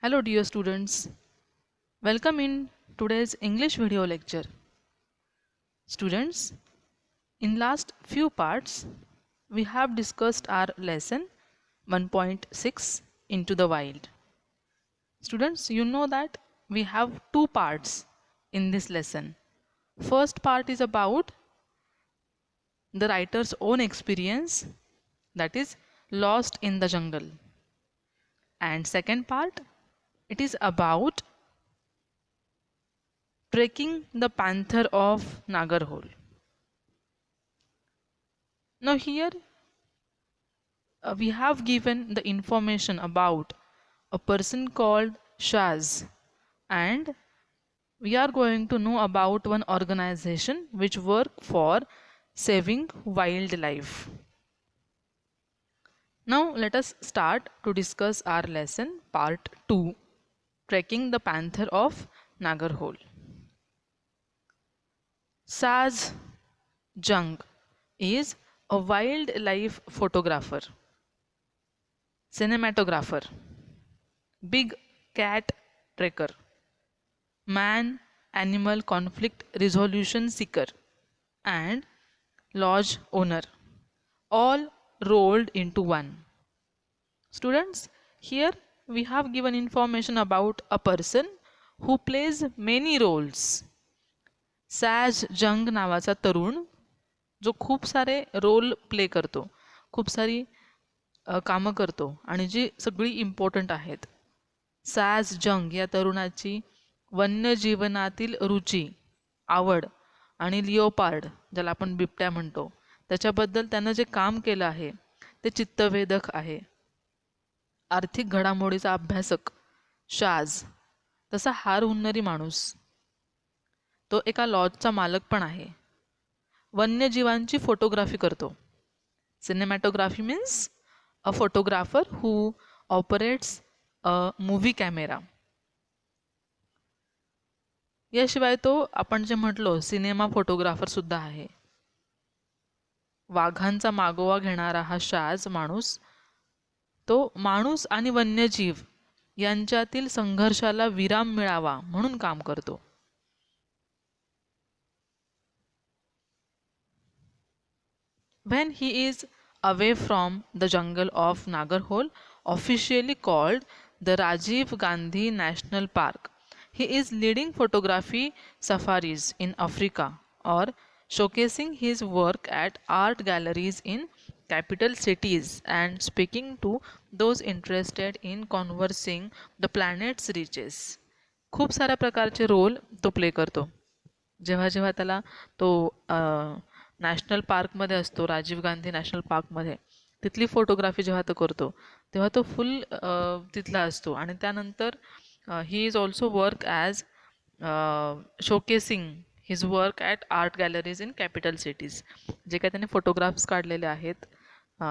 Hello dear students, welcome in today's English video lecture. Students, in last few parts we have discussed our lesson 1.6 Into the Wild. Students, you know that we have two parts in this lesson. First part is about the writer's own experience, that is lost in the jungle. And second part, it is about trekking the panther of Nagarhole. Now here we have given the information about a person called Shaz, and we are going to know about one organization which work for saving wildlife. Now let us start to discuss our lesson part 2, trekking the panther of Nagarhole. Shaz Jung is a wildlife photographer, cinematographer, big cat tracker, man animal conflict resolution seeker, and lodge owner, all rolled into one. Students, here we have given information about a person who plays many roles. सॅज जंग नावाचा तरुण जो खूप सारे role play करतो, खूप सारी कामं करतो आणि जी सगळी इम्पॉर्टंट आहेत. सॅज जंग या तरुणाची वन्यजीवनातील रुची, आवड आणि लिओपार्ड, ज्याला आपण बिबट्या म्हणतो, त्याच्याबद्दल त्यानं जे काम केलं आहे ते चित्तवेधक आहे. आर्थिक घडामोडीचा अभ्यासक शाज, तसा हार हुन्नरी माणूस, तो एका लॉजचा मालक पण आहे. वन्यजीवांची फोटोग्राफी करतो. Cinematography means a photographer who operates a movie camera. याशिवाय तो आपण जे म्हटलो सिनेमा फोटोग्राफर सुद्धा आहे. वाघांचा मागोवा घेणारा हा शाज माणूस, तो माणूस आणि वन्यजीव यांच्यातील संघर्षाला विराम मिळावा म्हणून काम करतो. When he is away from the jungle of Nagarhole, officially called the Rajiv Gandhi National Park, he is leading photography safaris in Africa or showcasing his work at art galleries in capital cities and speaking to those interested in conversing the planet's riches. खूप साऱ्या प्रकारचे role तो play करतो. जेव्हा जेव्हा त्याला तो national पार्कमध्ये असतो, राजीव गांधी नॅशनल पार्कमध्ये, तिथली फोटोग्राफी जेव्हा तो करतो तेव्हा तो फुल तिथला असतो. आणि त्यानंतर he is also work as showcasing his work at art galleries in capital cities. जे काय त्याने फोटोग्राफ्स काढलेले आहेत,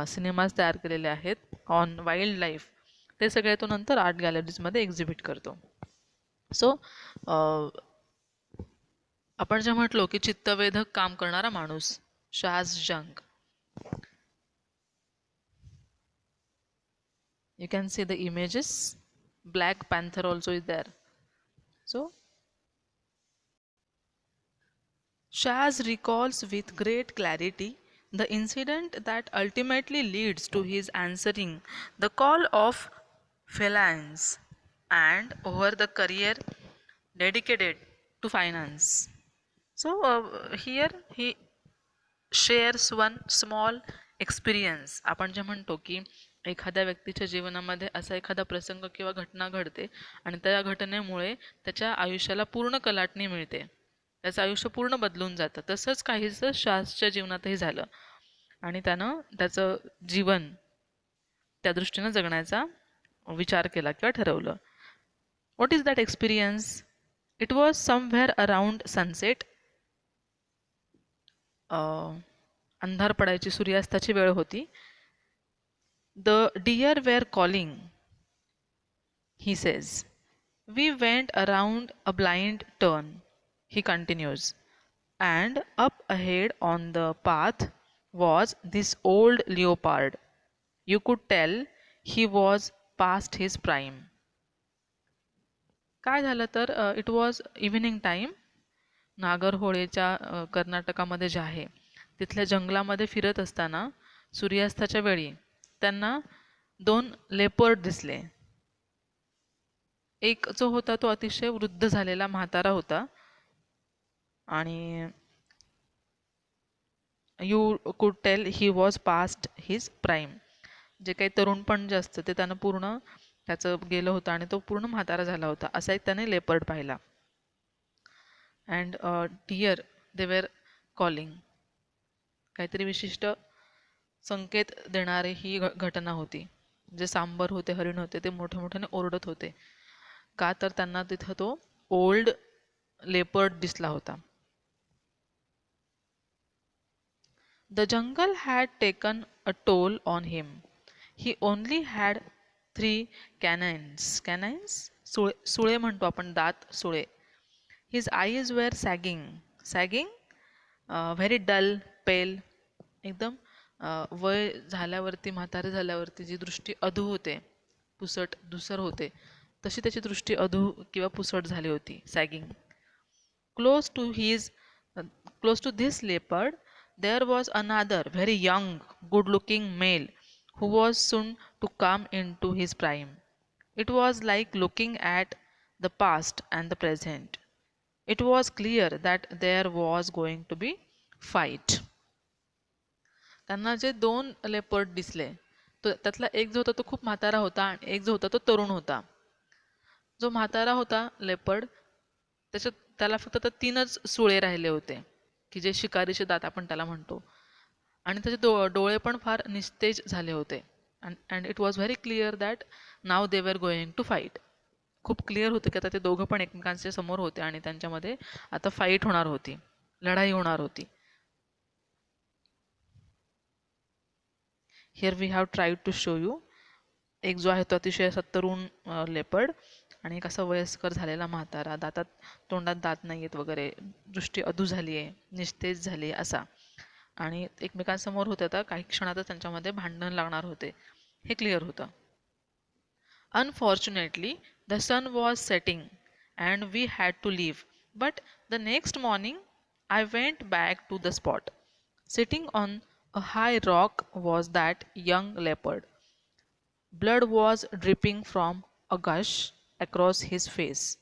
सिनेमाज तयार केलेले आहेत ऑन वाईल्ड लाईफ, ते सगळे तो नंतर आर्ट गॅलरीजमध्ये एक्झिबिट करतो. सो आपण जे म्हटलो की चित्तवेधक काम करणारा माणूस शाज जंग. You can see the images. Black Panther also is there. So Shaz recalls with great clarity the incident that ultimately leads to his answering the call of felines and over the career dedicated to finance. So here he shares one small experience. आपण जे म्हणतो की एखाद्या व्यक्तीच्या जीवनामध्ये असा एखादा प्रसंग किंवा घटना घडते आणि त्या घटनेमुळे त्याच्या आयुष्याला पूर्ण कलाटणी मिळते, त्याचं आयुष्य पूर्ण बदलून जातं. तसंच काहीसं शासच्या जीवनातही झालं आणि त्यानं त्याचं जीवन त्या दृष्टीनं जगण्याचा विचार केला किंवा ठरवलं. What is that experience? It was somewhere around sunset. अंधार पडायची, सूर्यास्ताची वेळ होती. The deer were calling, he says. We went around a blind turn, he continues, and up ahead on the path was this old leopard. You could tell he was past his prime. काय झालं तर it was evening time. नागरहोळेच्या कर्नाटकामध्ये जे आहे तिथल्या जंगलामध्ये फिरत असताना सूर्यास्ताच्या वेळी त्यांना 2 लेपर्ड दिसले. एक जो होता तो अतिशय वृद्ध झालेला म्हातारा होता आणि you could tell he was past his prime. जे काही तरुणपण जे असतं ते त्यानं पूर्ण त्याचं गेलं होतं आणि तो पूर्ण म्हातारा झाला होता असा एक त्याने लेपर्ड पाहिला. And deer they were calling. काहीतरी विशिष्ट संकेत देणारी ही घटना होती. जे सांबर होते, हरिण होते, ते मोठ्या मोठ्याने ओरडत होते. का तर त्यांना तिथं तो ओल्ड लेपर्ड दिसला होता. The jungle had taken a toll on him. He only had 3 canines. Canines? Sule म्हणतो आपण, दात Sule. His eyes were sagging. Sagging? Very dull, pale. एकदम वय झाल्यावरती, म्हातारे झाल्यावरती जी दृष्टी अधू होते, पुसट धुसर होते, तशी त्याची दृष्टी अधू किंवा पुसट झाली होती. Sagging. Close to his, close to this leopard, there was another very young, good-looking male who was soon to come into his prime. It was like looking at the past and the present. It was clear that there was going to be fight. त्यांना जे 2 leopard दिसले, तो त्यातला एक जो होता तो खूप म्हातारा होता आणि एक जो होता तो तरुण होता. जो म्हातारा होता लेपर्ड, त्याला फक्त तर 3च सुळे राहिले होते, की जे शिकारीचे दात आपण त्याला म्हणतो. आणि त्याचे डोळे पण फार निस्तेज झाले होते. And it was very clear that now they were going to fight. खूप क्लिअर होते की आता ते दोघं पण एकमेकांच्या समोर होते आणि त्यांच्यामध्ये आता फाईट होणार होती, लढाई होणार होती. Here we have tried to show you. एक जो आहे तो अतिशय असा तरुण लेपर्ड आणि एक असा वयस्कर झालेला म्हातारा, तोंडात दात नाही आहेत वगैरे, दृष्टी अधू झाली आहे, निस्तेज झाली आहे असा. आणि एकमेकांसमोर होते, आता काही क्षणातच त्यांच्यामध्ये भांडण लागणार होते, हे क्लिअर होतं. Unfortunately, the sun was setting and we had to leave. But the next morning, I went back to the spot. Sitting on a high rock was that young leopard. Blood was dripping from a gush across his face.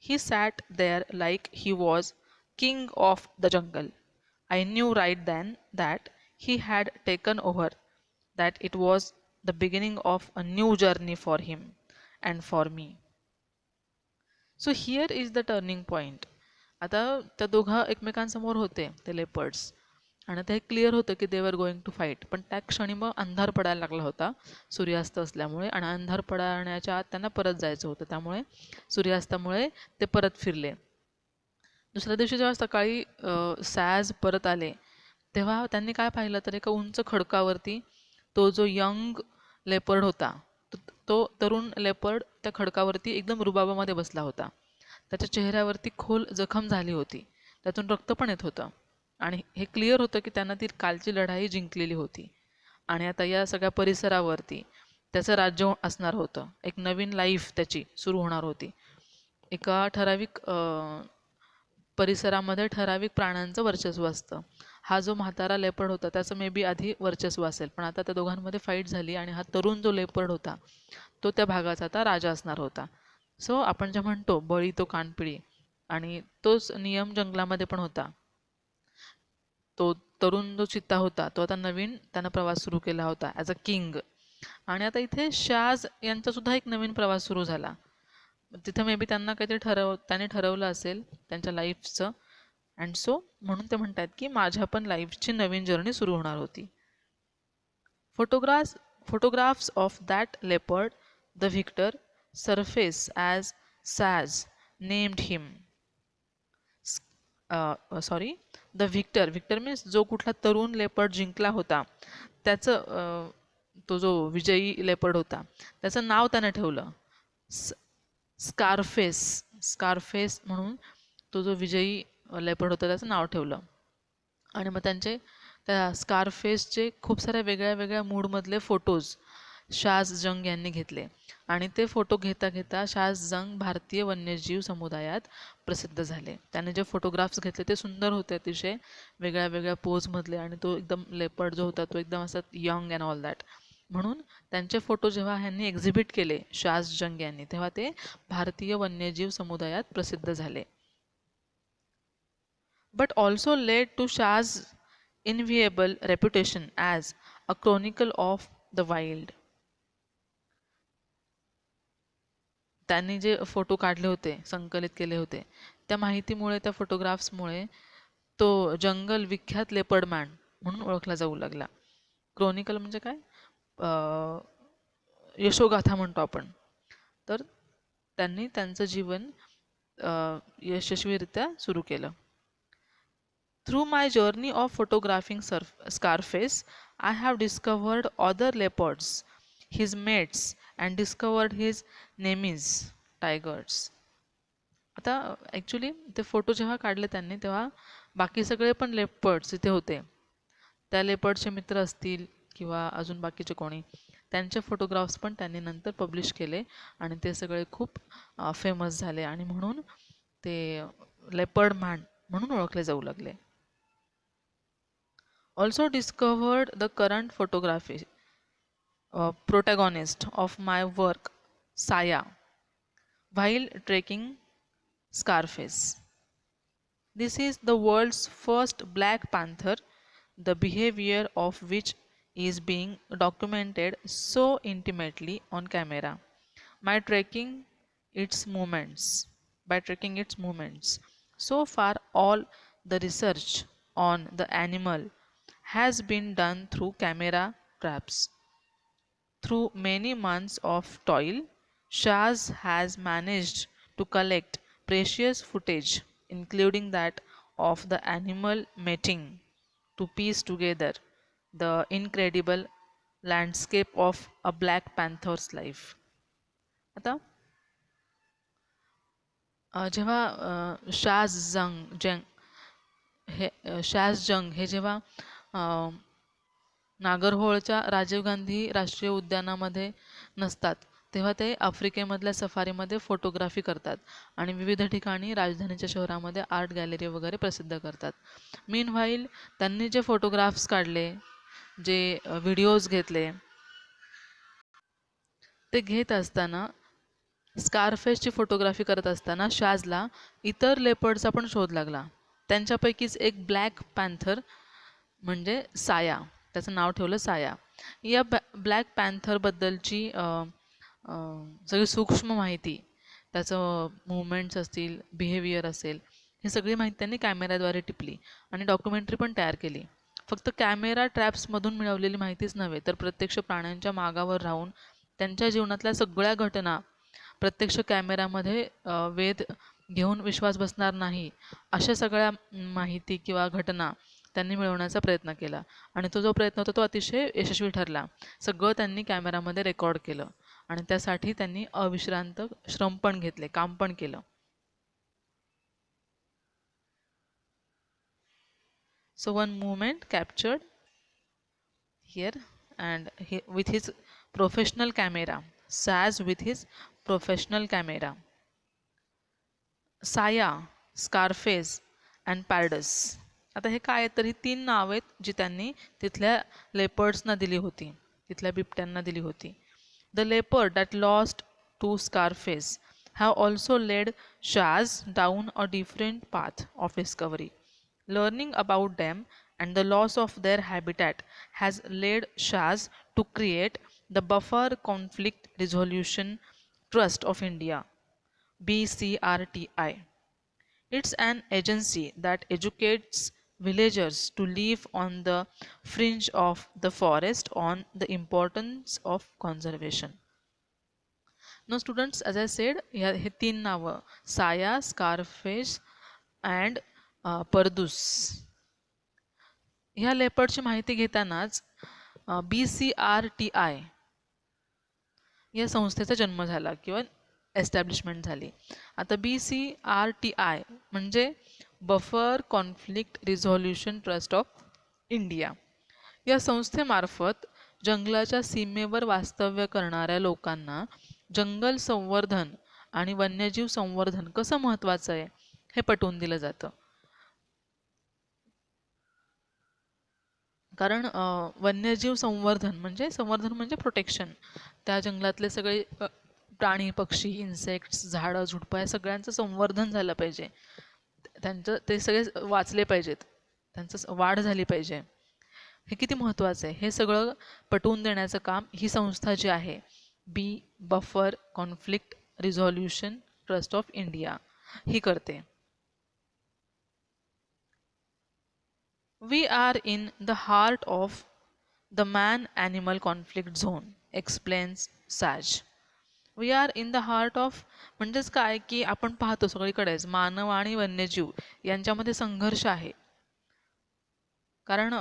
He sat there like he was king of the jungle. I knew right then that he had taken over, that it was the beginning of a new journey for him and for me. So here is the turning point. आता त्या दोघा एकमेकांसमोर होते ते leopards आणि ते clear होतं की दे वर गोइंग टू फाईट. पण त्या क्षणी मग अंधार पडायला लागला होता सूर्यास्त असल्यामुळे, आणि अंधार पडण्याच्या आत त्यांना परत जायचं होतं. त्यामुळे सूर्यास्तामुळे ते परत फिरले. दुसऱ्या दिवशी जेव्हा सकाळी सॅज परत आले तेव्हा त्यांनी काय पाहिलं तर एका उंच खडकावरती तो जो यंग लेपर्ड होता, तो तरुण लेपर्ड त्या खडकावरती एकदम रुबाबामध्ये बसला होता. त्याच्या चेहऱ्यावरती खोल जखम झाली होती, त्यातून रक्त पण येत होतं आणि हे क्लिअर होतं की त्यांना ती कालची लढाई जिंकलेली होती आणि आता या सगळ्या परिसरावरती त्याचं राज्य असणार होतं. एक नवीन लाईफ त्याची सुरू होणार होती. एका ठराविक परिसरामध्ये ठराविक प्राण्यांचं वर्चस्व असतं. हा जो म्हातारा लेपर्ड होता त्याचं मे बी आधी वर्चस्व असेल, पण आता त्या दोघांमध्ये फाईट झाली आणि हा तरुण जो लेपर्ड होता तो त्या भागाचा आता राजा असणार होता. सो आपण जे म्हणतो बळी तो कानपिळी, आणि तोच नियम जंगलामध्ये पण होता. तो तरुण जो चित्ता होता तो आता नवीन त्यानं प्रवास सुरू केला होता ॲज अ किंग. आणि आता इथे शाज यांचा सुद्धा एक नवीन प्रवास सुरू झाला. तिथं मे बी त्यांना काहीतरी त्याने ठरवलं असेल त्यांच्या लाईफचं, अँड सो म्हणून ते म्हणतात की माझ्या पण लाईफची नवीन जर्नी सुरू होणार होती. Photographs of that leopard, the victor, surface as Saz named him. The victor means जो कुठला तरुण लेपर्ड जिंकला होता त्याचं तो जो विजयी लेपर्ड होता त्याचं नाव त्याने ठेवलं स्कारफेस म्हणून. तो जो विजयी लेपर्ड होता त्याचं नाव ठेवलं. आणि मग त्या स्कारफेसचे खूप साऱ्या वेगळ्या वेगळ्या मूडमधले फोटोज शाज जंग यांनी घेतले आणि ते फोटो घेता घेता शाज जंग भारतीय वन्यजीव समुदायात प्रसिद्ध झाले. त्याने जे फोटोग्राफ्स घेतले ते सुंदर होते, अतिशय वेगळ्या वेगळ्या पोजमधले, आणि तो एकदम लेपर्ड जो होता तो एकदम असा यंग अँड ऑल दॅट. म्हणून त्यांचे फोटो जेव्हा ह्यांनी एक्झिबिट केले शाज जंग यांनी, तेव्हा ते भारतीय वन्यजीव समुदायात प्रसिद्ध झाले. But also led to Shah's enviable reputation as a chronicle of the wild. त्यांनी जे फोटो काढले होते, संकलित केले होते, त्या माहितीमुळे, त्या फोटोग्राफ्समुळे तो जंगल विख्यात लेपर्डमॅन म्हणून ओळखला जाऊ लागला. क्रोनिकल म्हणजे काय? यशोगाथा म्हणतो आपण. तर त्यांनी त्यांचं जीवन यशस्वीरित्या सुरू केलं. Through my journey of photographing Scarface, I have discovered other leopards, his mates, and discovered his nemesis, tigers. आता ॲक्च्युली ते फोटो जेव्हा काढले त्यांनी, तेव्हा बाकी सगळे पण लेपर्ड्स इथे होते. त्या लेपर्डचे मित्र असतील किंवा अजून बाकीचे कोणी, त्यांचे फोटोग्राफ्स पण त्यांनी नंतर पब्लिश केले आणि ते सगळे खूप फेमस झाले आणि म्हणून ते लेपर्ड मॅन म्हणून ओळखले जाऊ लागले. Also discovered the current photography protagonist of my work, Saya, while trekking Scarface. This is the world's first black panther, the behavior of which is being documented so intimately on camera. By tracking its movements. So far, all the research on the animal has been done through camera traps. Through many months of toil, Shaz has managed to collect precious footage, including that of the animal mating, to piece together the incredible landscape of a black panther's life. आता जेव्हा शाज जंग हे जेव्हा नागरहोळच्या राजीव गांधी राष्ट्रीय उद्यानामध्ये नसतात, तेव्हा ते आफ्रिकेमधल्या सफारीमध्ये photography करतात आणि विविध ठिकाणी राजधानीच्या शहरामध्ये आर्ट गॅलरी वगैरे प्रसिद्ध करतात. मीनव्हाईल त्यांनी जे फोटोग्राफ्स काढले, जे व्हिडिओज घेतले, ते घेत असताना, स्कारफेसची फोटोग्राफी करत असताना शाजला इतर लेपर्डचा पण शोध लागला. त्यांच्यापैकीच एक ब्लॅक पॅन्थर म्हणजे साया, त्याचं नाव ठेवलं साया. या ब्लॅक पॅन्थरबद्दलची सगळी सूक्ष्म माहिती, त्याचं मुवमेंट्स असतील, बिहेवियर असेल, ही सगळी माहिती त्यांनी कॅमेऱ्याद्वारे टिपली आणि डॉक्युमेंटरी पण तयार केली. फक्त कॅमेरा ट्रॅप्समधून मिळवलेली माहितीच नव्हे, तर प्रत्यक्ष प्राण्यांच्या मागावर राहून त्यांच्या जीवनातल्या सगळ्या घटना प्रत्यक्ष कॅमेऱ्यामध्ये वेध घेऊन विश्वास बसणार नाही अशा सगळ्या माहिती किंवा घटना त्यांनी मिळवण्याचा प्रयत्न केला आणि तो जो प्रयत्न होता तो अतिशय यशस्वी ठरला. सगळं त्यांनी कॅमेरामध्ये रेकॉर्ड केलं आणि त्यासाठी त्यांनी अविश्रांत श्रम पण घेतले, काम पण केलं. So one movement captured here and with his professional camera, Saz with his professional camera. साया, स्कारफेस अँड पॅरडस. आता हे काय आहे, तर ही 3 नावं आहेत जी त्यांनी तिथल्या लेपर्ड्सना दिली होती, तिथल्या बिबट्यांना दिली होती. The leopard that lost to Scarface have also led us down a different path of discovery. Learning about them and the loss of their habitat has led Shaz to create the Buffer Conflict Resolution Trust of India, BCRTI. It's an agency that educates villagers to live on the fringe of the forest on the importance of conservation. Now students, as I said, हे 3 नावं, साया, Scarface and परदूस. ह्या लेपर्डची माहिती घेतानाच BCRTI या संस्थेचा जन्म झाला किंवा एस्टॅब्लिशमेंट झाली. आता BCRTI म्हणजे buffer conflict resolution trust of India. या संस्थेमार्फत जंगलाच्या सीमेवर वास्तव्य करणाऱ्या लोकांना जंगल संवर्धन आणि वन्यजीव संवर्धन कसं महत्त्वाचं आहे हे पटवून दिलं जातं. कारण वन्यजीव संवर्धन म्हणजे प्रोटेक्शन. त्या जंगलातले सगळे प्राणी पक्षी इन्सेक्ट्स झाडं झुडपं या सगळ्यांचं संवर्धन झालं पाहिजे. त्यांचं ते सगळे वाचले पाहिजेत, त्यांचं वाढ झाली पाहिजे. हे किती महत्त्वाचं आहे हे सगळं पटवून देण्याचं काम ही संस्था जी आहे, B buffer conflict resolution trust of India, ही करते. We are in the heart of the man-animal conflict zone, explains Saj. We are in the heart of म्हणजेच काय की आपण पाहतो सगळीकडेच मानव आणि वन्यजीव यांच्यामध्ये संघर्ष आहे. कारण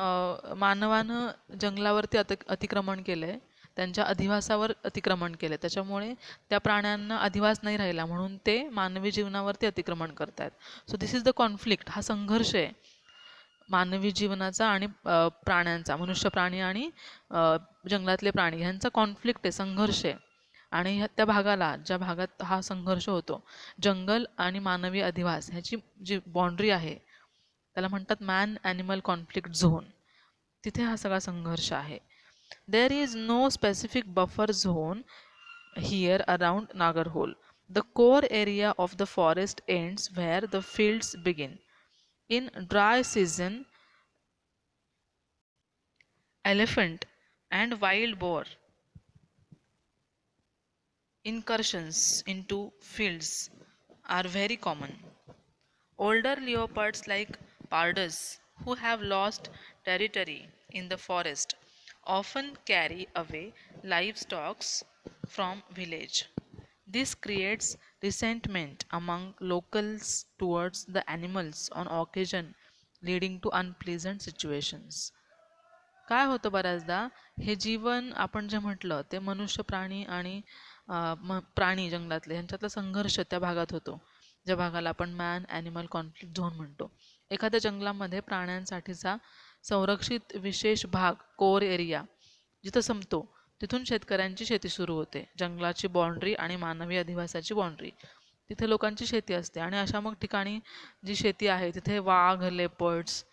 मानवानं जंगलावरती अतिक्रमण केलंय, त्यांच्या अधिवासावर अतिक्रमण केलं, त्याच्यामुळे त्या प्राण्यांना अधिवास नाही राहिला म्हणून ते मानवी जीवनावरती अतिक्रमण करतात. So this is the conflict, हा संघर्ष आहे मानवी जीवनाचा आणि प्राण्यांचा, मनुष्य प्राणी आणि जंगलातले प्राणी ह्यांचा कॉन्फ्लिक्ट आहे, संघर्ष आहे. आणि त्या भागाला, ज्या भागात हा संघर्ष होतो, जंगल आणि मानवी अधिवास ह्याची जी बाँड्री आहे त्याला म्हणतात मॅन ॲनिमल कॉन्फ्लिक्ट झोन. तिथे हा सगळा संघर्ष आहे. There is no specific buffer zone here around Nagarhole. The core area of the forest ends where the fields begin. In dry season, elephant and wild boar incursions into fields are very common. Older leopards like pardus, who have lost territory in the forest, often carry away livestock from village. This creates resentment among locals towards the animals on occasion, leading to unpleasant situations. काय होतं बऱ्याचदा हे जीवन आपण जे म्हटलं ते मनुष्य प्राणी आणि प्राणी जंगलातले यांच्यातला संघर्ष त्या भागात होतो, ज्या भागाला आपण मॅन ॲनिमल कॉन्फ्लिक्ट झोन म्हणतो. एखाद्या जंगलामध्ये प्राण्यांसाठीचा संरक्षित विशेष भाग, कोर एरिया जिथं संपतो तिथून शेतकऱ्यांची शेती सुरू होते. जंगलाची बाँड्री आणि मानवी अधिवासाची बाँड्री, तिथे लोकांची शेती असते. आणि अशा मग ठिकाणी जी शेती आहे तिथे वाघ, लेपर्ड्स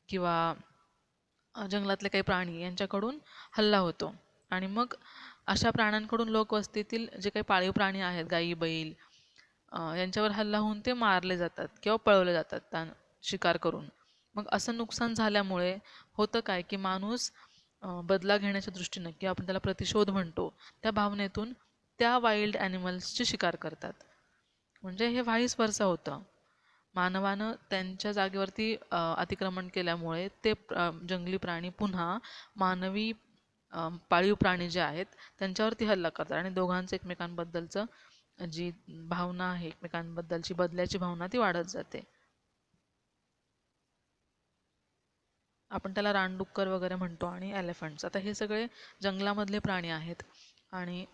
किंवा जंगलातले काही प्राणी यांच्याकडून हल्ला होतो. आणि मग अशा प्राण्यांकडून लोकवस्तीतील जे काही पाळीव प्राणी आहेत, गाई बैल, यांच्यावर हल्ला होऊन ते मारले जातात किंवा पळवले जातात त्या शिकार करून. मग असं नुकसान झाल्यामुळे होतं काय की माणूस बदला घेण्याच्या दृष्टीनं किंवा आपण त्याला प्रतिशोध म्हणतो त्या भावनेतून त्या वाईल्ड ॲनिमल्सची शिकार करतात. म्हणजे हे व्हाईस वर्सा होतं. मानवानं त्यांच्या जागेवरती अतिक्रमण केल्यामुळे ते जंगली प्राणी पुन्हा मानवी पाळीव प्राणी जे आहेत त्यांच्यावरती हल्ला करतात आणि दोघांचं एकमेकांबद्दलचं जी भावना आहे, एकमेकांबद्दलची बदल्याची भावना ती वाढत जाते. आपण त्याला रानडुक्कर वगैरे म्हणतो आणि एलिफंट्स. आता हे सगळे जंगलामधले प्राणी आहेत आणि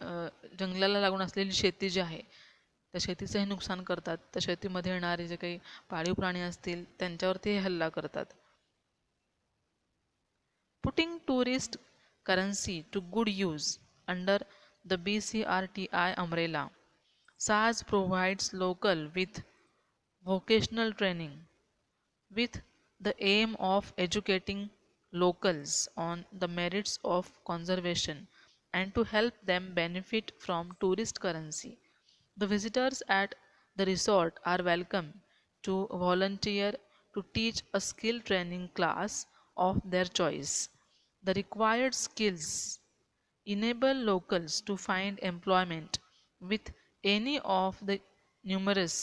जंगलाला लागून असलेली शेती जी आहे त्या शेतीचंही नुकसान करतात. त्या शेतीमध्ये येणारे जे काही पाळीव प्राणी असतील त्यांच्यावरती हल्ला करतात. Putting tourist currency to good use under the BCRTI umbrella. SARS provides local with vocational training with the aim of educating locals on the merits of conservation and to help them benefit from tourist currency. The visitors at the resort are welcome to volunteer to teach a skill training class of their choice. The required skills enable locals to find employment with any of the numerous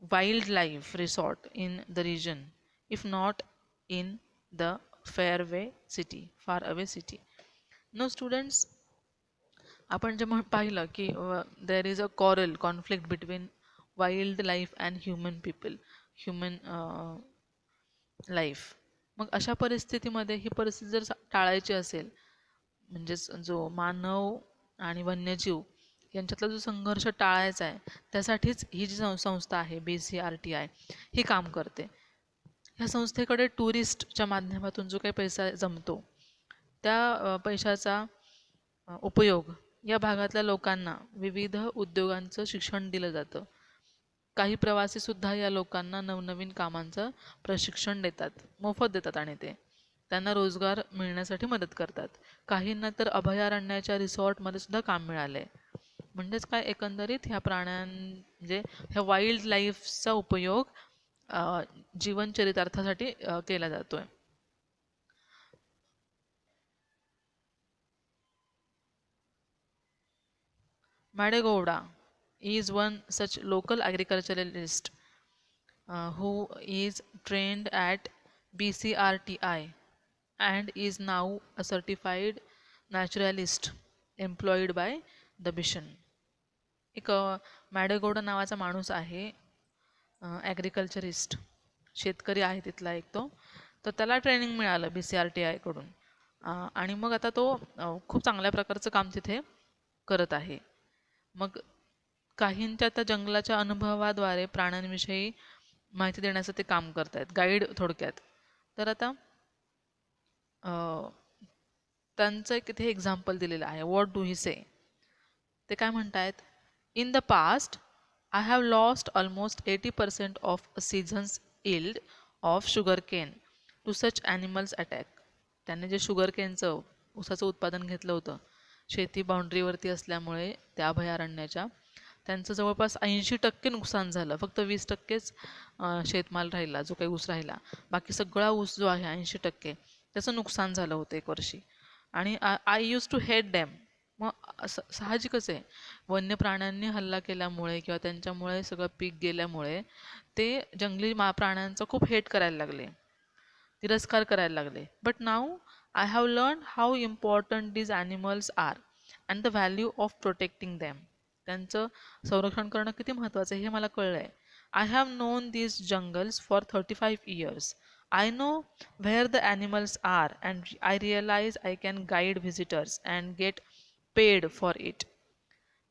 wildlife resort in the region, if not in the faraway city. No students, आपण जे पाहिलं की there is a coral conflict between wild life and human life. मग अशा परिस्थितीमध्ये ही परिस्थिती जर टाळायची असेल, म्हणजेच जो मानव आणि वन्यजीव यांच्यातला जो संघर्ष टाळायचा आहे त्यासाठीच ही जी संस्था आहे BCRTI ही काम करते. ह्या संस्थेकडे टुरिस्टच्या माध्यमातून जो काही पैसा जमतो पैशाचा उपयोग या भागातल्या लोकांना विविध उद्योगांचं शिक्षण दिलं जातं. काही प्रवासीसुद्धा या लोकांना नवनवीन कामांचं प्रशिक्षण देतात, मोफत देतात आणि ते त्यांना रोजगार मिळण्यासाठी मदत करतात. काहींना तर अभयारण्याच्या रिसॉर्टमध्ये सुद्धा काम मिळाले. म्हणजेच काय, एकंदरीत ह्या म्हणजे ह्या वाईल्ड लाईफचा उपयोग जीवनचरितार्थासाठी केला जातोय. Madegowda is one such local agriculturalist who is trained at BCRTI and is now a certified naturalist employed by the mission. एक मॅडेगोडा नावाचा माणूस आहे, ॲग्रिकल्चरिस्ट, शेतकरी आहे तिथला एक तो. तर त्याला ट्रेनिंग मिळालं BCRTI कडून आणि मग आता तो खूप चांगल्या प्रकारचं काम तिथे करत आहे. मग काहींच्या त्या जंगलाच्या अनुभवाद्वारे प्राण्यांविषयी माहिती देण्याचं ते काम करत आहेत, गाईड थोडक्यात. तर आता त्यांचं एक इथे एक्झाम्पल दिलेलं आहे. What do he say? ते काय म्हणतायत? In the past I have lost almost 80% of a season's yield of sugar cane to such animals attack. त्याने जे शुगर केनचं ऊसाचं उत्पादन घेतलं होतं, शेती बाउंड्रीवरती असल्यामुळे त्या अभयारण्याच्या, त्यांचं जवळपास 80% नुकसान झालं. फक्त 20%च शेतमाल राहिला, जो काही ऊस राहिला. बाकी सगळा ऊस जो आहे 80% त्याचं नुकसान झालं होतं एक वर्षी. आणि I use to hate them. मग साहजिकच आहे, वन्य प्राण्यांनी हल्ला केल्यामुळे किंवा त्यांच्यामुळे सगळं पीक गेल्यामुळे ते जंगली प्राण्यांचा खूप हेट करायला लागले, तिरस्कार करायला लागले. But now I have learn how important these animals are and the value of protecting them. त्यांचं संरक्षण करणं किती महत्त्वाचं आहे हे मला कळलं आहे. I have non these jungles for 35 years. I know where the animals are and I realize I can guide visitors and get paid for it.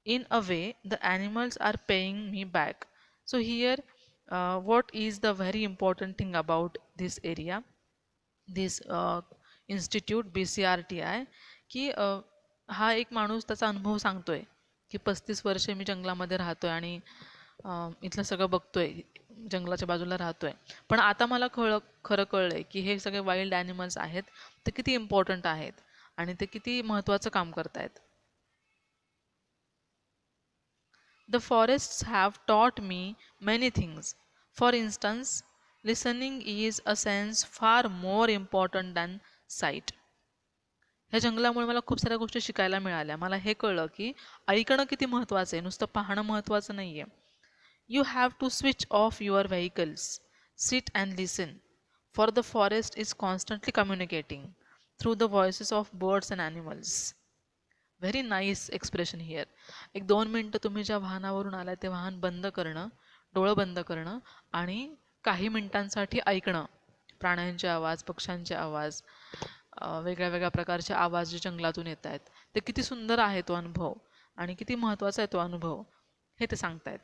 In a way, the animals are paying me back. So here, what is the very important thing about this area, this institute BCRTI, की हा एक माणूस त्याचा अनुभव सांगतोय की 35 वर्षे मी जंगलामध्ये राहतोय आणि इथलं सगळं बघतोय, जंगलाच्या बाजूला राहतोय. पण आता मला खरं कळलंय की हे सगळे वाईल्ड ॲनिमल्स आहेत, ते किती इम्पॉर्टंट आहेत आणि ते किती महत्त्वाचं काम करतायत. The forests have taught me many things. For instance, listening is a sense far more important than sight. ह्या जंगलामुळे मला खूप साऱ्या गोष्टी शिकायला मिळाल्या. मला हे कळलं की ऐकणं किती महत्त्वाचं आहे, नुसतं पाहणं महत्त्वाचं नाही आहे. You have to switch off your vehicles, sit and listen, for the forest is constantly communicating through the voices of birds and animals. Very nice expression here. एक 2 मिनटं तुम्ही ज्या वाहनावरून आलाय ते वाहन बंद करणं, डोळं बंद करणं आणि काही मिनिटांसाठी ऐकणं. प्राण्यांचे आवाज, पक्ष्यांचे आवाज, वेगळ्या वेगळ्या प्रकारचे आवाज जे जंगलातून येत आहेत, ते किती सुंदर आहे तो अनुभव आणि किती महत्त्वाचा आहे तो अनुभव, हे ते सांगतायत.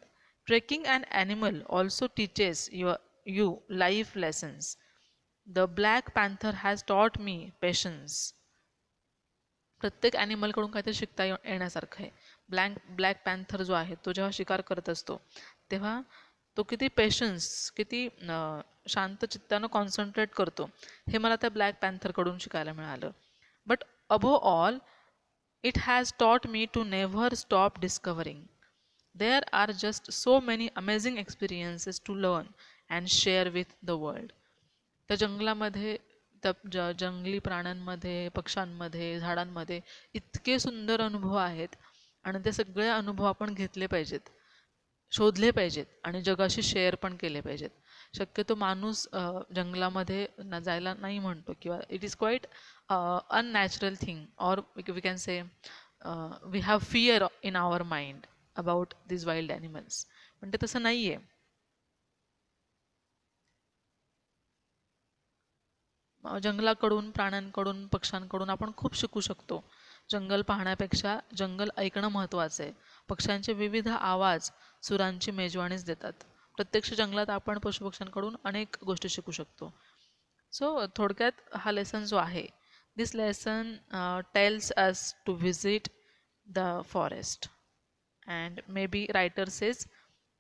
Trekking and animal also teaches you life lessons. The black panther has taught me patience. प्रत्येक ॲनिमलकडून काहीतरी शिकता येण्यासारखं आहे. ब्लॅक पॅन्थर जो आहे तो जेव्हा शिकार करत असतो तेव्हा तो किती पेशन्स, किती शांत चित्तानं कॉन्सन्ट्रेट करतो, हे मला त्या ब्लॅक पॅन्थरकडून शिकायला मिळालं. But above all, it has taught me to never stop discovering. There are just so many amazing experiences to learn and share with the world. त्या जंगलामध्ये, त्या जंगली प्राण्यांमध्ये, पक्ष्यांमध्ये, झाडांमध्ये इतके सुंदर अनुभव आहेत आणि ते सगळे अनुभव आपण घेतले पाहिजेत, शोधले पाहिजेत आणि जगाशी शेअर पण केले पाहिजेत. शक्यतो माणूस जंगलामध्ये जायला नाही म्हणतो किंवा it is quite unnatural thing or we can say we have fear in our mind about this wild animals. पण ते तसं नाही आहे. जंगलाकडून, प्राण्यांकडून, पक्ष्यांकडून आपण खूप शिकू शकतो. जंगल पाहण्यापेक्षा जंगल ऐकणं महत्त्वाचं आहे. पक्ष्यांचे विविध आवाज सुरांची मेजवानीच देतात. प्रत्यक्ष जंगलात आपण पशुपक्ष्यांकडून अनेक गोष्टी शिकू शकतो. सो थोडक्यात हा लेसन जो आहे This lesson tells us to visit the forest, and maybe writer says,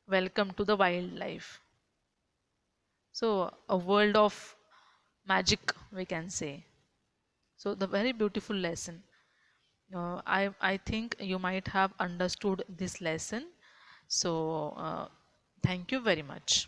"Welcome to the wildlife." So, a world of magic, we can say. So, the very beautiful lesson. I think you might have understood this lesson. So, thank you very much.